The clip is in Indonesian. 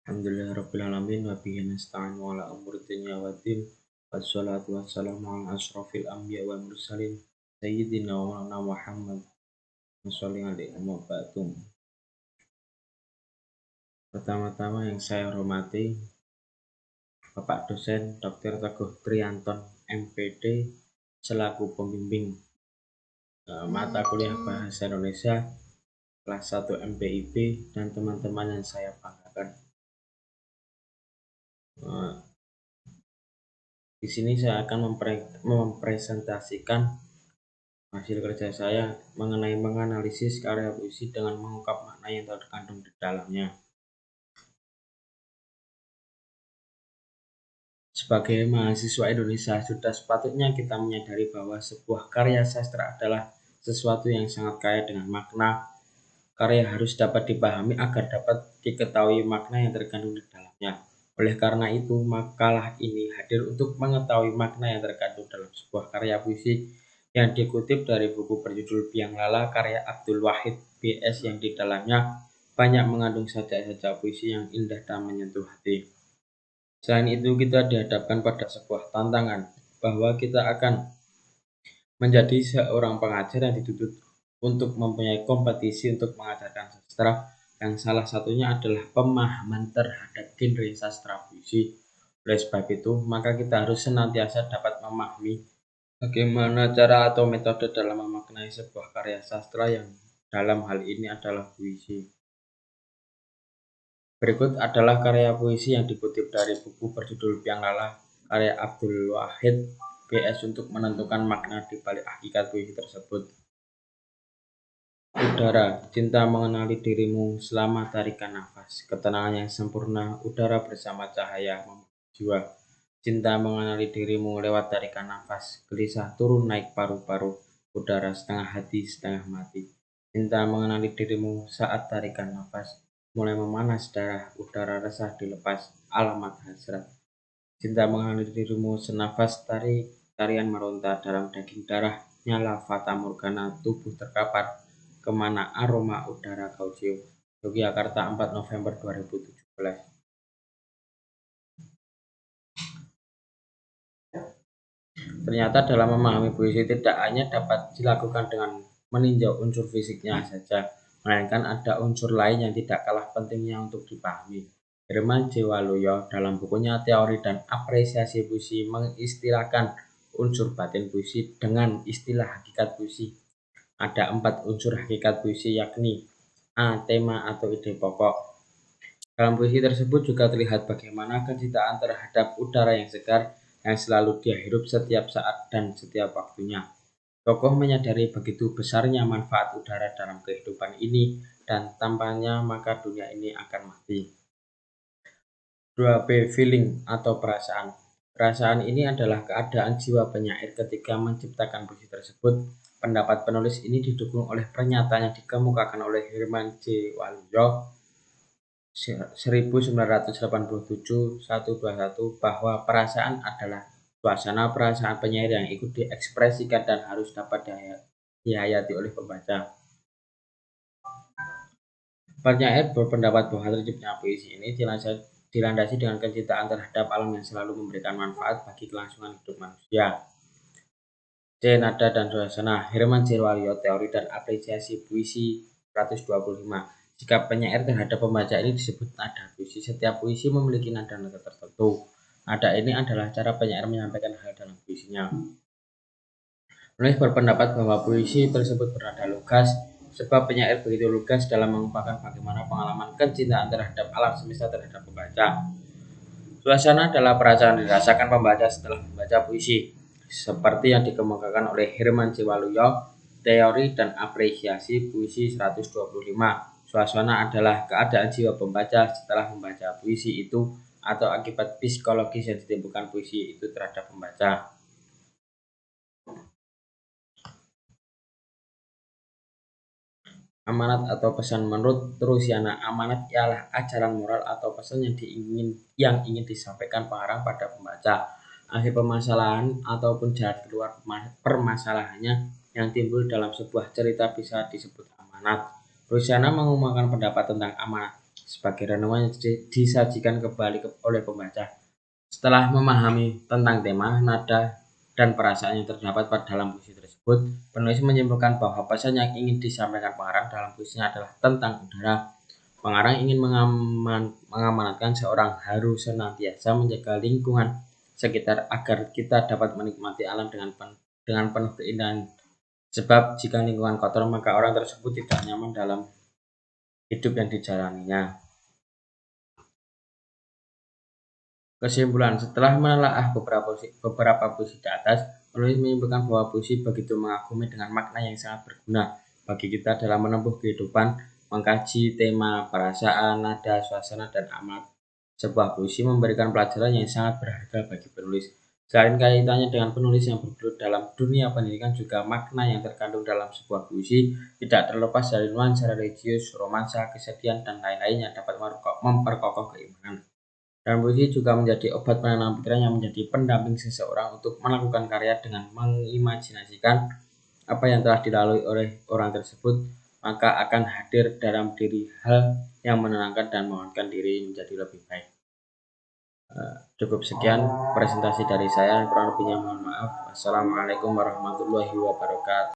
Alhamdulillahirabbil wa bihi nasta'inu ala umuri dunya waddin. Wassalatu wassalamu ala asyrafil anbiya wal mursalin sayyidina wa maulana Muhammad sallallahu alaihi wa sallam. Pertama-tama yang saya hormati Bapak dosen Dr. Teguh Trianton MPD selaku pembimbing mata kuliah Bahasa Indonesia kelas 1 MPIB dan teman-teman yang saya banggakan. Di sini saya akan mempresentasikan hasil kerja saya mengenai menganalisis karya puisi dengan mengungkap makna yang terkandung di dalamnya. Sebagai mahasiswa Indonesia, sudah sepatutnya kita menyadari bahwa sebuah karya sastra adalah sesuatu yang sangat kaya dengan makna. Karya harus dapat dipahami agar dapat diketahui makna yang terkandung di dalamnya. Oleh karena itu, makalah ini hadir untuk mengetahui makna yang terkandung dalam sebuah karya puisi yang dikutip dari buku berjudul Biang Lala karya Abdul Wahid BS yang di dalamnya banyak mengandung sajak-sajak puisi yang indah dan menyentuh hati. Selain itu, kita dihadapkan pada sebuah tantangan bahwa kita akan menjadi seorang pengajar yang dituntut untuk mempunyai kompetisi untuk mengajarkan sastra yang salah satunya adalah pemahaman terhadap genre sastra puisi. Oleh sebab itu, maka kita harus senantiasa dapat memahami bagaimana cara atau metode dalam memaknai sebuah karya sastra yang dalam hal ini adalah puisi. Berikut adalah karya puisi yang dikutip dari buku berjudul Biang Lala karya Abdul Wahid BS untuk menentukan makna di balik hakikat puisi tersebut. Udara, cinta mengenali dirimu selama tarikan nafas, ketenangan yang sempurna, udara bersama cahaya jiwa. Cinta mengenali dirimu lewat tarikan nafas, gelisah turun naik paru-paru, udara setengah hati setengah mati. Cinta mengenali dirimu saat tarikan nafas, mulai memanas darah, udara resah dilepas, alamat hasrat. Cinta mengenali dirimu senafas tarian meronta dalam daging darah, nyala fata morgana, tubuh terkapar, kemana aroma udara kau cium. Yogyakarta 4 November 2017. Ternyata dalam memahami puisi tidak hanya dapat dilakukan dengan meninjau unsur fisiknya saja, melainkan ada unsur lain yang tidak kalah pentingnya untuk dipahami. Herman J. Waluyo dalam bukunya Teori dan Apresiasi Puisi mengistilahkan unsur batin puisi dengan istilah hakikat puisi. Ada 4 unsur hakikat puisi, yakni A. Tema atau ide pokok. Dalam puisi tersebut juga terlihat bagaimana kecintaan terhadap udara yang segar yang selalu dia hirup setiap saat dan setiap waktunya. Tokoh menyadari begitu besarnya manfaat udara dalam kehidupan ini dan tanpanya maka dunia ini akan mati. 2B. Feeling atau perasaan. Perasaan ini adalah keadaan jiwa penyair ketika menciptakan puisi tersebut. Pendapat penulis ini didukung oleh pernyataan yang dikemukakan oleh Herman J. Waluyo 1987-121 bahwa perasaan adalah suasana perasaan penyair yang ikut diekspresikan dan harus dapat dihayati oleh pembaca. Penyair berpendapat bahwa terciptanya puisi ini dilandasi dengan kecintaan terhadap alam yang selalu memberikan manfaat bagi kelangsungan hidup manusia. C. Nada dan suasana. Herman J. Waluyo, Teori dan Apresiasi Puisi 125. Sikap penyair terhadap pembaca ini disebut nada puisi. Setiap puisi memiliki nada-nada tertentu. Nada ini adalah cara penyair menyampaikan hal dalam puisinya. Penulis berpendapat bahwa puisi tersebut bernada lugas, sebab penyair begitu lugas dalam mengungkapkan bagaimana pengalaman kecintaan terhadap alam semesta terhadap pembaca. Suasana adalah perasaan yang dirasakan pembaca setelah membaca puisi, seperti yang dikemukakan oleh Herman J. Waluyo, Teori dan Apresiasi Puisi 125. Suasana adalah keadaan jiwa pembaca setelah membaca puisi itu atau akibat psikologis yang ditimbulkan puisi itu terhadap pembaca. Amanat atau pesan. Menurut Rusiana, amanat ialah ajaran moral atau pesan yang ingin disampaikan pengarang pada pembaca. Akhir permasalahan ataupun jalan keluar permasalahannya yang timbul dalam sebuah cerita bisa disebut amanat. Rusiana mengumumkan pendapat tentang amanat. sebagai renungan yang disajikan kembali oleh pembaca. Setelah memahami tentang tema, nada, dan perasaan yang terdapat pada dalam puisi tersebut, penulis menyimpulkan bahwa pesan yang ingin disampaikan pengarang dalam puisinya adalah tentang udara. Pengarang ingin mengamanatkan seorang harus senantiasa menjaga lingkungan sekitar agar kita dapat menikmati alam dengan penuh keindahan. Sebab jika lingkungan kotor, maka orang tersebut tidak nyaman dalam hidup yang dijalaninya. Kesimpulan, setelah menelaah beberapa puisi di atas, penulis menyimpulkan bahwa puisi begitu mengagumi dengan makna yang sangat berguna bagi kita dalam menempuh kehidupan, mengkaji tema, perasaan, nada, suasana, dan amat. Sebuah puisi memberikan pelajaran yang sangat berharga bagi penulis. Selain kaitannya dengan penulis yang bergelut dalam dunia pendidikan, juga makna yang terkandung dalam sebuah puisi tidak terlepas dari nuansa religius, romansa, kesedihan, dan lain-lain yang dapat memperkokoh keimanan. Dan puisi juga menjadi obat penenang pikiran yang menjadi pendamping seseorang untuk melakukan karya dengan mengimajinasikan apa yang telah dilalui oleh orang tersebut, maka akan hadir dalam diri hal yang menenangkan dan menguatkan diri menjadi lebih baik. Cukup sekian presentasi dari saya, kurang lebihnya mohon maaf. Wassalamualaikum warahmatullahi wabarakatuh.